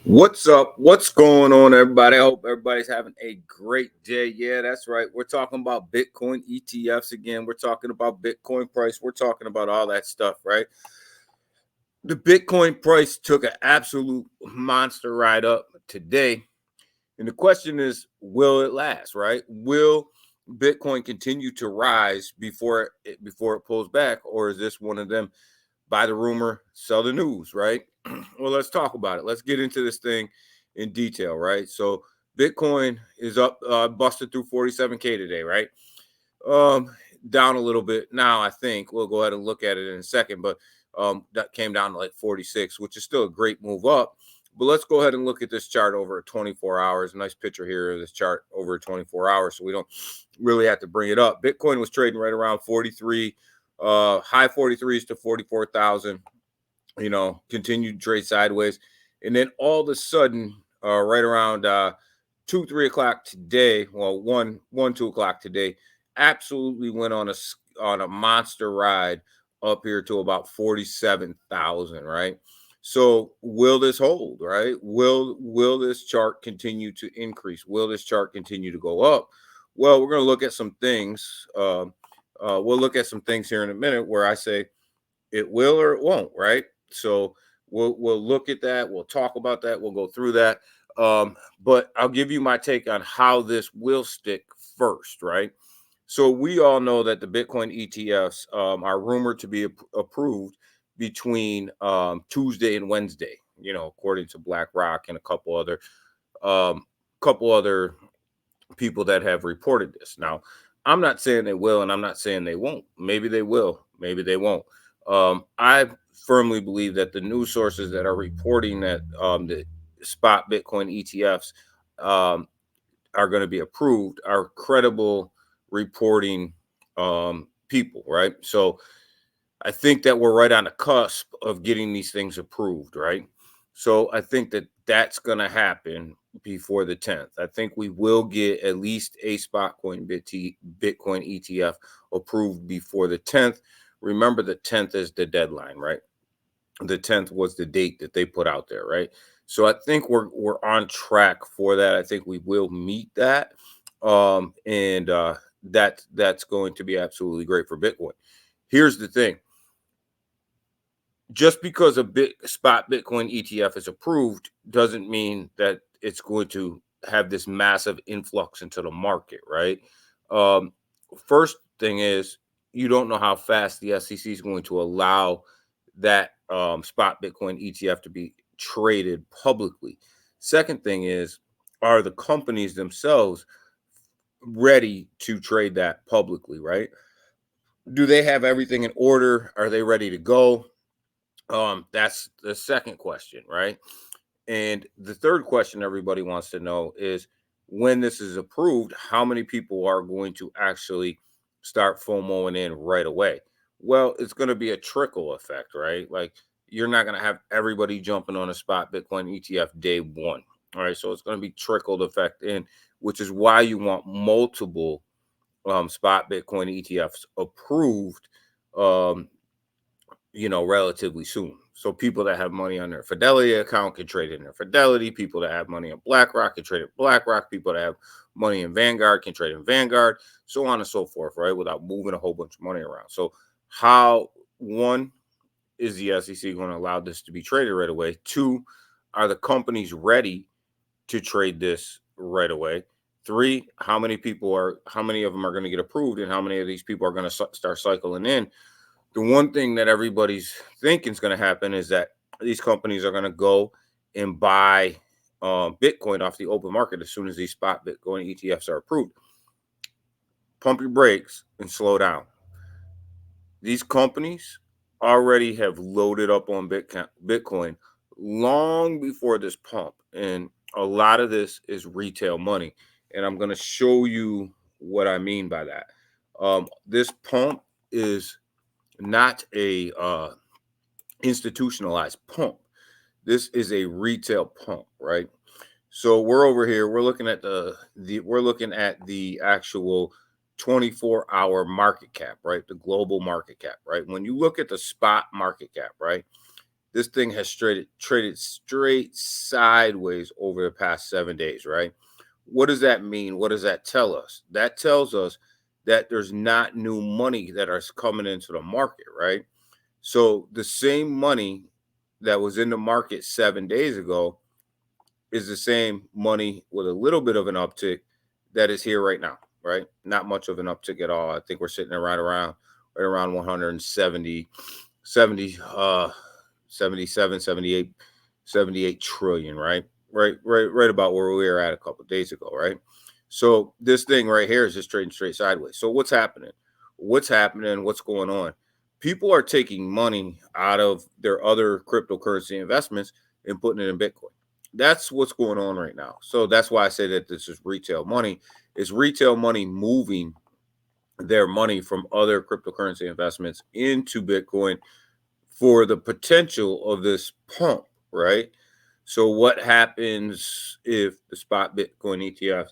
What's up? What's going on, everybody? I hope everybody's having a great day. Yeah, that's right. We're talking about Bitcoin ETFs again. We're talking about Bitcoin price. We're talking about all that stuff, right? The Bitcoin price took an absolute monster ride up today. And the question is, will it last, right? Will Bitcoin continue to rise before it pulls back, or is this one of them buy the rumor, sell the news, right? Well, let's talk about it. Let's get into this thing in detail, right? So Bitcoin is up, busted through 47K today, right? Um, Down a little bit now. I think we'll go ahead and look at it in a second, but that came down to like 46, which is still a great move up. But let's go ahead and look at this chart over 24 hours. Nice picture here of this chart over 24 hours, so we don't really have to bring it up. Bitcoin was trading right around 43, high 43s to 44,000. Continued to trade sideways, and then all of a sudden, right around 2, 3 o'clock today, well, 2 o'clock today, absolutely went on a monster ride up here to about 47,000, right? So will this hold, right? Will this chart continue to increase? Will this chart continue to go up? Well, we're going to look at some things. We'll look at some things here in a minute where I say it will or it won't, right? So we'll look at that. We'll talk about that. We'll go through that. But I'll give you my take on how this will stick first, right? So we all know that the Bitcoin ETFs are rumored to be approved between Tuesday and Wednesday. According to BlackRock and a um, couple other people that have reported this. Now, I'm not saying they will, and I'm not saying they won't. Maybe they will. Maybe they won't. I firmly believe that the news sources that are reporting that the spot Bitcoin ETFs um, are going to be approved are credible reporting people, right? So I think that we're right on the cusp of getting these things approved, right? So I think that that's going to happen before the 10th. I think we will get at least a spot coin Bitcoin ETF approved before the 10th. Remember, the 10th is the deadline, right? The 10th was the date that they put out there, right? So I think we're on track for that. I think we will meet that. And that's going to be absolutely great for Bitcoin. Here's the thing, just because a bit spot Bitcoin ETF is approved doesn't mean that it's going to have this massive influx into the market, right? Um, First thing is, you don't know how fast the SEC is going to allow that spot Bitcoin ETF to be traded publicly. Second thing is, are the companies themselves ready to trade that publicly, right? Do they have everything in order? Are they ready to go? That's the second question, right? And the third question everybody wants to know is, when this is approved, how many people are going to actually start FOMOing in right away? Well, it's going to be a trickle effect, right? Like, you're not going to have everybody jumping on a spot Bitcoin ETF day one. All right. So it's going to be trickled effect in, which is why you want multiple spot Bitcoin ETFs approved um, relatively soon. So people that have money on their Fidelity account can trade in their Fidelity. People that have money on BlackRock can trade in BlackRock. People that have money in Vanguard can trade in Vanguard, so on and so forth, right? Without moving a whole bunch of money around. So how, one, is the SEC going to allow this to be traded right away? Two, are the companies ready to trade this right away? Three, how many of them are going to get approved, and how many of these people are going to start cycling in? The one thing that everybody's thinking is going to happen is that these companies are going to go and buy Bitcoin off the open market as soon as these spot Bitcoin ETFs are approved. Pump your brakes and slow down. These companies already have loaded up on Bitcoin long before this pump, and a lot of this is retail money. And I'm going to show you what I mean by that. This pump is not a institutionalized pump. This is a retail pump, right? So we're over here. We're looking at the actual 24-hour market cap, right? The global market cap, right? When you look at the spot market cap, right? this thing has traded straight sideways over the past 7 days, right? What does that mean? What does that tell us? That tells us that there's not new money that is coming into the market, right? So the same money that was in the market 7 days ago is the same money with a little bit of an uptick that is here right now, right? Not much of an uptick at all. I think we're sitting right around 170, 70, 77, 78 trillion, right? Right about where we were at a couple of days ago, right? So this thing right here is just trading straight sideways. So what's happening? What's happening? What's going on? People are taking money out of their other cryptocurrency investments and putting it in Bitcoin. That's what's going on right now. So that's why I say that this is retail money. It's retail money moving their money from other cryptocurrency investments into Bitcoin for the potential of this pump, right? So what happens if the spot Bitcoin ETFs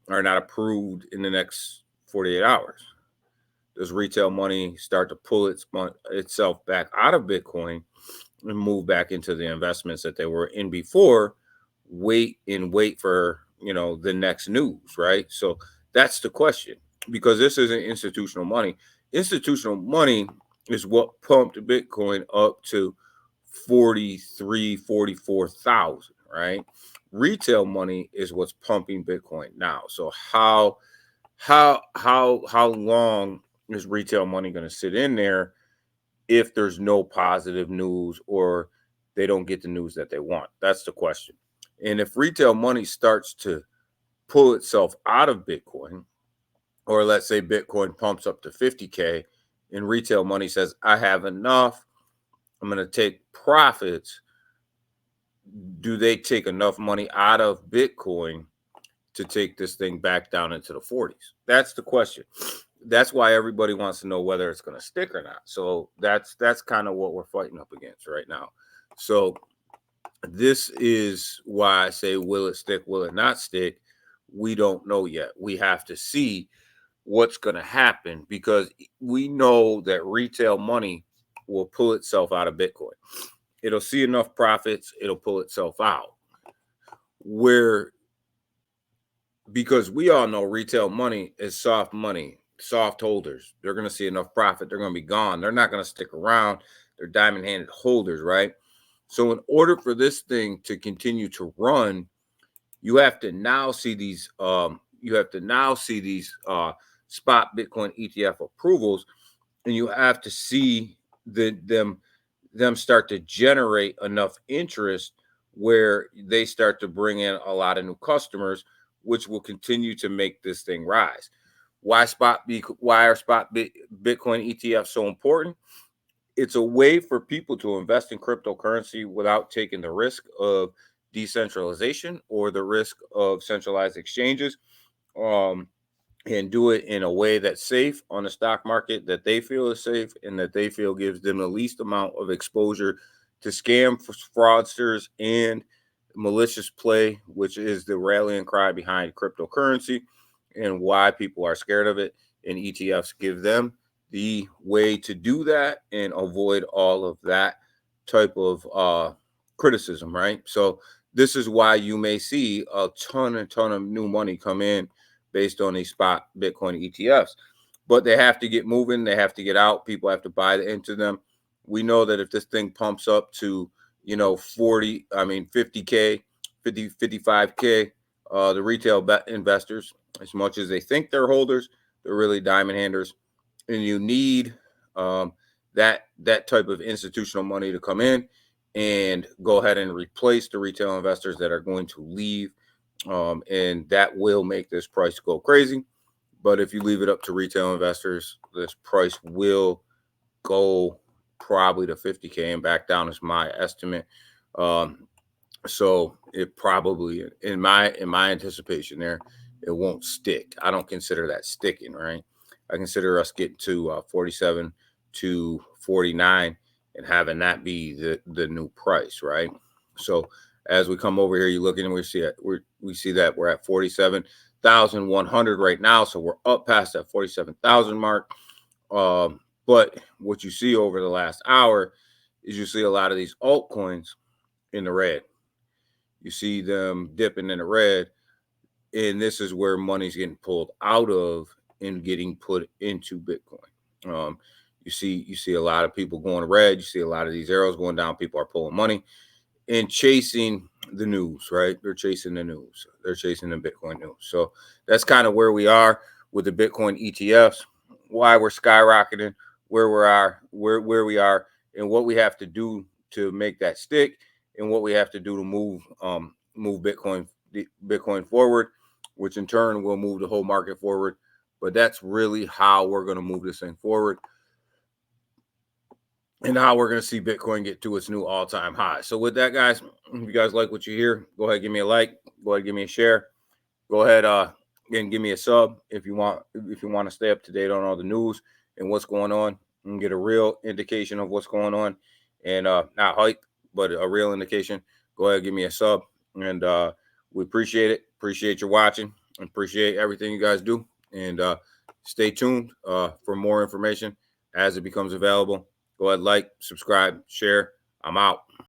are not approved in the next 48 hours? Does retail money start to pull itself back out of Bitcoin and move back into the investments that they were in before? Wait for the next news, right? So that's the question, because this isn't institutional money. Institutional money is what pumped Bitcoin up to 43, 44,000, right? Retail money is what's pumping Bitcoin now. So how long is retail money going to sit in there if there's no positive news or they don't get the news that they want? That's the question. And if retail money starts to pull itself out of Bitcoin, or let's say Bitcoin pumps up to 50K and retail money says, I have enough, I'm going to take profits, do they take enough money out of Bitcoin to take this thing back down into the 40s? That's the question. That's why everybody wants to know whether it's going to stick or not. So that's kind of what we're fighting up against right now. So this is why I say, will it stick? Will it not stick? We don't know yet. We have to see what's going to happen, because we know that retail money will pull itself out of Bitcoin. It'll see enough profits, it'll pull itself out. Where, because we all know retail money is soft money, soft holders. They're going to see enough profit, they're going to be gone. They're not going to stick around. They're diamond handed holders, right? So in order for this thing to continue to run, you have to now see these spot Bitcoin ETF approvals, and you have to see them start to generate enough interest where they start to bring in a lot of new customers, which will continue to make this thing rise. Why are spot Bitcoin ETFs so important? It's a way for people to invest in cryptocurrency without taking the risk of decentralization or the risk of centralized exchanges, and do it in a way that's safe on the stock market, that they feel is safe and that they feel gives them the least amount of exposure to scam fraudsters and malicious play, which is the rallying cry behind cryptocurrency and why people are scared of it. And ETFs give them the way to do that and avoid all of that type of criticism, right? So this is why you may see a ton of new money come in based on these spot Bitcoin ETFs. But they have to get moving, they have to get out, people have to buy into them. We know that if this thing pumps up to 50K, 55K, the retail investors, as much as they think they're holders, they're really diamond handers. And you need that type of institutional money to come in and go ahead and replace the retail investors that are going to leave, and that will make this price go crazy. But if you leave it up to retail investors, this price will go probably to 50K and back down, is my estimate. So it probably, in my anticipation there, it won't stick. I don't consider that sticking, right? I consider us getting to 47 to 49 and having that be the new price, right? So as we come over here, you look and we see that we're at 47,100 right now. So we're up past that 47,000 mark. But what you see over the last hour is you see a lot of these altcoins in the red. You see them dipping in the red, and this is where money's getting pulled out of and getting put into Bitcoin. You see a lot of people going red. You see a lot of these arrows going down. People are pulling money and chasing the news, right? They're chasing the news. They're chasing the Bitcoin news. So that's kind of where we are with the Bitcoin ETFs, why we're skyrocketing, where we are, and what we have to do to make that stick, and what we have to do to move Bitcoin forward, which in turn will move the whole market forward. But that's really how we're going to move this thing forward, and how we're going to see Bitcoin get to its new all-time high. So with that, guys, if you guys like what you hear, go ahead, give me a like, go ahead, give me a share, go ahead and give me a sub if you want to stay up to date on all the news and what's going on and get a real indication of what's going on, and not hype, but a real indication. Go ahead, give me a sub, and we appreciate it. Appreciate your watching, and appreciate everything you guys do, and stay tuned for more information as it becomes available. Go ahead, like, subscribe, share. I'm out.